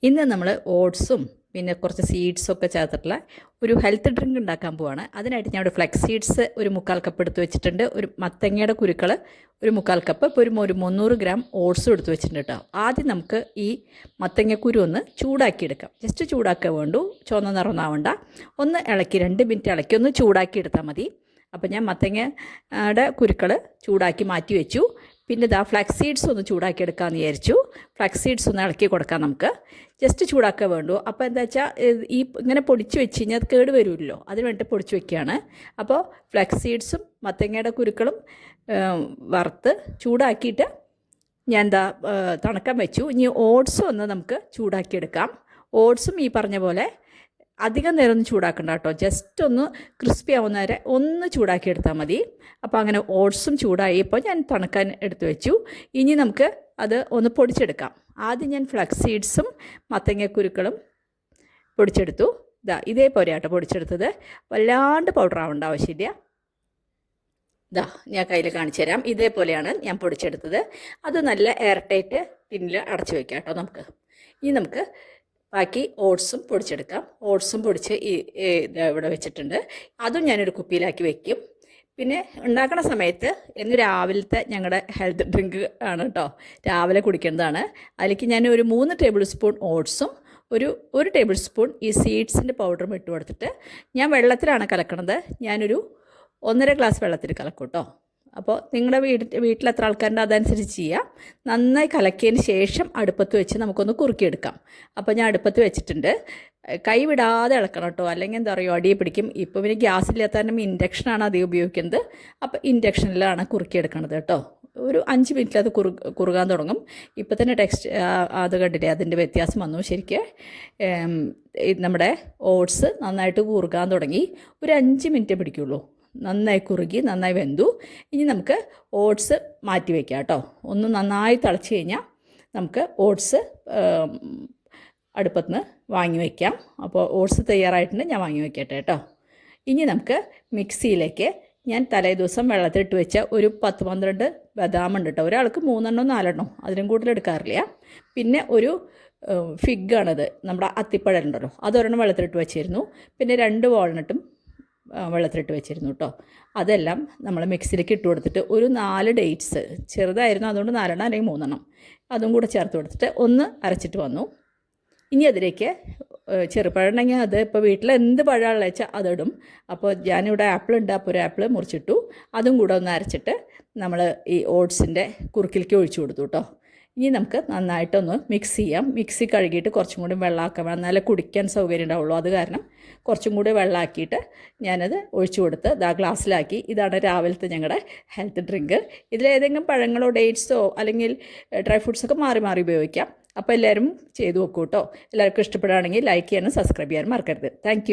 ഇന്ന് നമ്മൾ ഓട്സും പിന്നെ കുറച്ച് സീഡ്സൊക്കെ ചേർത്തിട്ടുള്ള ഒരു ഹെൽത്ത് ഡ്രിങ്ക് ഉണ്ടാക്കാൻ പോവാണ്. അതിനായിട്ട് ഞാൻ ഒരു ഫ്ലെക്സ് സീഡ്സ് ഒരു 1/4 കപ്പ് എടുത്ത് വെച്ചിട്ടുണ്ട്. ഒരു മത്തങ്ങയുടെ കുരുക്കൾ ഒരു 1/4 കപ്പ്, ഇപ്പോൾ ഒരു 300 ഗ്രാം ഓട്സും എടുത്ത് വെച്ചിട്ടുണ്ട് കേട്ടോ. ആദ്യം നമുക്ക് ഈ മത്തങ്ങക്കുരു ഒന്ന് ചൂടാക്കി എടുക്കാം. ജസ്റ്റ് ചൂടാക്കാൻ വേണ്ടു, ചുവന്ന നിറമാവണ്ട. ഒന്ന് ഇളക്കി 2 മിനിറ്റ് ഇളക്കി ഒന്ന് ചൂടാക്കി എടുത്താൽ മതി. അപ്പോൾ ഞാൻ മത്തങ്ങയുടെ കുരുക്കൾ ചൂടാക്കി മാറ്റി വെച്ചു. പിന്നെ ഇതാ ഫ്ലാക്സ് സീഡ്സ് ഒന്ന് ചൂടാക്കി എടുക്കാമെന്ന് വിചാരിച്ചു. ഫ്ലാക്സ് സീഡ്സ് ഒന്ന് ഇളക്കി കൊടുക്കാം നമുക്ക്. ജസ്റ്റ് ചൂടാക്കാൻ വേണ്ടു. അപ്പോൾ എന്താ വെച്ചാൽ ഈ ഇങ്ങനെ പൊടിച്ച് വെച്ച് കഴിഞ്ഞാൽ അത് കേട് വരുമല്ലോ, അതിന് വേണ്ടിയിട്ട് പൊടിച്ച് വെക്കുകയാണ്. അപ്പോൾ ഫ്ലാക്സ് സീഡ്സും മത്തങ്ങയുടെ കുരുക്കളും വറുത്ത് ചൂടാക്കിയിട്ട് ഞാൻ എന്താ തണുക്കാൻ വെച്ചു. ഇനി ഓട്സും ഒന്ന് നമുക്ക് ചൂടാക്കിയെടുക്കാം. ഓട്സും ഈ പറഞ്ഞ പോലെ അധികം നേരം ഒന്നും ചൂടാക്കണ്ട കേട്ടോ, ജസ്റ്റ് ഒന്ന് ക്രിസ്പി ആവുന്ന വരെ ഒന്ന് ചൂടാക്കി എടുത്താൽ മതി. അപ്പോൾ അങ്ങനെ ഓട്സും ചൂടായപ്പോൾ ഞാൻ തണുക്കാൻ എടുത്തു വെച്ചു. ഇനി നമുക്ക് അത് ഒന്ന് പൊടിച്ചെടുക്കാം. ആദ്യം ഞാൻ ഫ്ലക്സ് സീഡ്സും മത്തങ്ങക്കുരുക്കളും പൊടിച്ചെടുത്തു. ഇതേപോലെ ആട്ടോ പൊടിച്ചെടുത്തത്, വല്ലാണ്ട് പൗഡർ ആവേണ്ട ആവശ്യമില്ല. ഞാൻ കയ്യിൽ കാണിച്ചു തരാം. ഇതേപോലെയാണ് ഞാൻ പൊടിച്ചെടുത്തത്. അത് നല്ല എയർ ടൈറ്റ് ടിന്നിൽ അടച്ചു വയ്ക്കാം കേട്ടോ നമുക്ക്. ഇനി നമുക്ക് ബാക്കി ഓട്സും പൊടിച്ചെടുക്കാം. ഓട്സും പൊടിച്ച് ഇവിടെ വെച്ചിട്ടുണ്ട്. അതും ഞാനൊരു കുപ്പിയിലാക്കി വയ്ക്കും. പിന്നെ ഉണ്ടാക്കുന്ന സമയത്ത് ഇന്ന് രാവിലത്തെ ഞങ്ങളുടെ ഹെൽത്ത് ഡ്രിങ്ക് ആണ് കേട്ടോ, രാവിലെ കുടിക്കേണ്ടതാണ്. അതിലേക്ക് ഞാൻ ഒരു 3 ടേബിൾ സ്പൂൺ ഓട്സും ഒരു ടേബിൾ സ്പൂൺ ഈ സീഡ്സിൻ്റെ പൗഡറും ഇട്ട് കൊടുത്തിട്ട് ഞാൻ വെള്ളത്തിലാണ് കലക്കണത്. ഞാനൊരു 1.5 ഗ്ലാസ് വെള്ളത്തിൽ കലക്കും കേട്ടോ. അപ്പോൾ നിങ്ങളുടെ വീട്ടിൽ എത്ര ആൾക്കാരുണ്ട് അതനുസരിച്ച് ചെയ്യാം. നന്നായി കലക്കിയതിന് ശേഷം അടുപ്പത്ത് വെച്ച് നമുക്കൊന്ന് കുറുക്കിയെടുക്കാം. അപ്പോൾ ഞാൻ അടുപ്പത്ത് വെച്ചിട്ടുണ്ട്. കൈ വിടാതെ ഇളക്കണം കേട്ടോ, അല്ലെങ്കിൽ എന്താ പറയുക അടിയെ പിടിക്കും. ഇപ്പോൾ പിന്നെ ഗ്യാസില്ലാത്ത കാരണം ഇൻഡക്ഷനാണ് അധികം ഉപയോഗിക്കുന്നത്. അപ്പോൾ ഇൻഡക്ഷനിലാണ് കുറുക്കിയെടുക്കണത് കേട്ടോ. ഒരു 5 മിനിറ്റിൽ അത് കുറുകാൻ തുടങ്ങും. ഇപ്പോൾ തന്നെ അത് കണ്ടില്ലേ, അതിൻ്റെ വ്യത്യാസം വന്നു. ശരിക്കും നമ്മുടെ ഓട്സ് നന്നായിട്ട് കുറുകാൻ തുടങ്ങി. ഒരു 5 മിനിറ്റ് പിടിക്കുള്ളൂ. നന്നായി കുറുകി നന്നായി വെന്തു. ഇനി നമുക്ക് ഓട്സ് മാറ്റി വയ്ക്കാം കേട്ടോ. ഒന്ന് നന്നായി തിളച്ച് കഴിഞ്ഞാൽ നമുക്ക് ഓട്സ് അടുപ്പത്ത് നിന്ന് വാങ്ങി വയ്ക്കാം. അപ്പോൾ ഓട്സ് തയ്യാറായിട്ടുണ്ട്, ഞാൻ വാങ്ങി വയ്ക്കട്ടെ കേട്ടോ. ഇനി നമുക്ക് മിക്സിയിലേക്ക് ഞാൻ തലേ ദിവസം വെള്ളത്തിലിട്ട് വെച്ച ഒരു 10-12 ബദാം ഉണ്ട് കേട്ടോ. ഒരാൾക്ക് 3 4 അതിനും കൂടുതൽ എടുക്കാറില്ല. പിന്നെ ഒരു ഫിഗാണത്, നമ്മുടെ അത്തിപ്പഴം ഉണ്ടല്ലോ, അതൊരെണ്ണം വെള്ളത്തിലിട്ട് വെച്ചിരുന്നു. പിന്നെ 2 വാൾനട്ടും വെള്ളത്തിലിട്ട് വെച്ചിരുന്നു കേട്ടോ. അതെല്ലാം നമ്മൾ മിക്സിയിലേക്ക് ഇട്ട് കൊടുത്തിട്ട് ഒരു 4 ഡേറ്റ്സ്, ചെറുതായിരുന്നു അതുകൊണ്ട് 4 അല്ലെങ്കിൽ 3 അതും കൂടെ ചേർത്ത് കൊടുത്തിട്ട് ഒന്ന് അരച്ചിട്ട് വന്നു. ഇനി അതിലേക്ക് ചെറുപഴം ഉണ്ടെങ്കിൽ അത് ഇപ്പോൾ വീട്ടിൽ എന്ത് പഴമുള്ള വെച്ചാൽ അതിടും. അപ്പോൾ ഞാനിവിടെ ആപ്പിൾ ഉണ്ട്, അപ്പോൾ ഒരു ആപ്പിൾ മുറിച്ചിട്ടു. അതും കൂടെ ഒന്ന് അരച്ചിട്ട് നമ്മൾ ഈ ഓട്സിൻ്റെ കുറുക്കിലേക്ക് ഒഴിച്ചു കൊടുത്തു കേട്ടോ. ഇനി നമുക്ക് നന്നായിട്ടൊന്ന് മിക്സ് ചെയ്യാം. മിക്സി കഴുകിയിട്ട് കുറച്ചും കൂടി വെള്ളമാക്കാൻ വേണം, എന്നാലേ കുടിക്കാൻ സൗകര്യം ഉണ്ടാവുള്ളൂ. അത് കാരണം കുറച്ചും കൂടി വെള്ളമാക്കിയിട്ട് ഞാനത് ഒഴിച്ചു കൊടുത്ത് ഗ്ലാസ്സിലാക്കി. ഇതാണ് രാവിലത്തെ ഞങ്ങളുടെ ഹെൽത്ത് ഡ്രിങ്ക്. ഇതിലേതെങ്കിലും പഴങ്ങളോ ഡേറ്റ്സോ അല്ലെങ്കിൽ ഡ്രൈ ഫ്രൂട്ട്സൊക്കെ മാറി മാറി ഉപയോഗിക്കാം. അപ്പോൾ എല്ലാവരും ചെയ്തു നോക്കൂ കേട്ടോ. എല്ലാവർക്കും ഇഷ്ടപ്പെടുകയാണെങ്കിൽ ലൈക്ക് ചെയ്യാനും സബ്സ്ക്രൈബ് ചെയ്യാനും മറക്കരുത്. താങ്ക്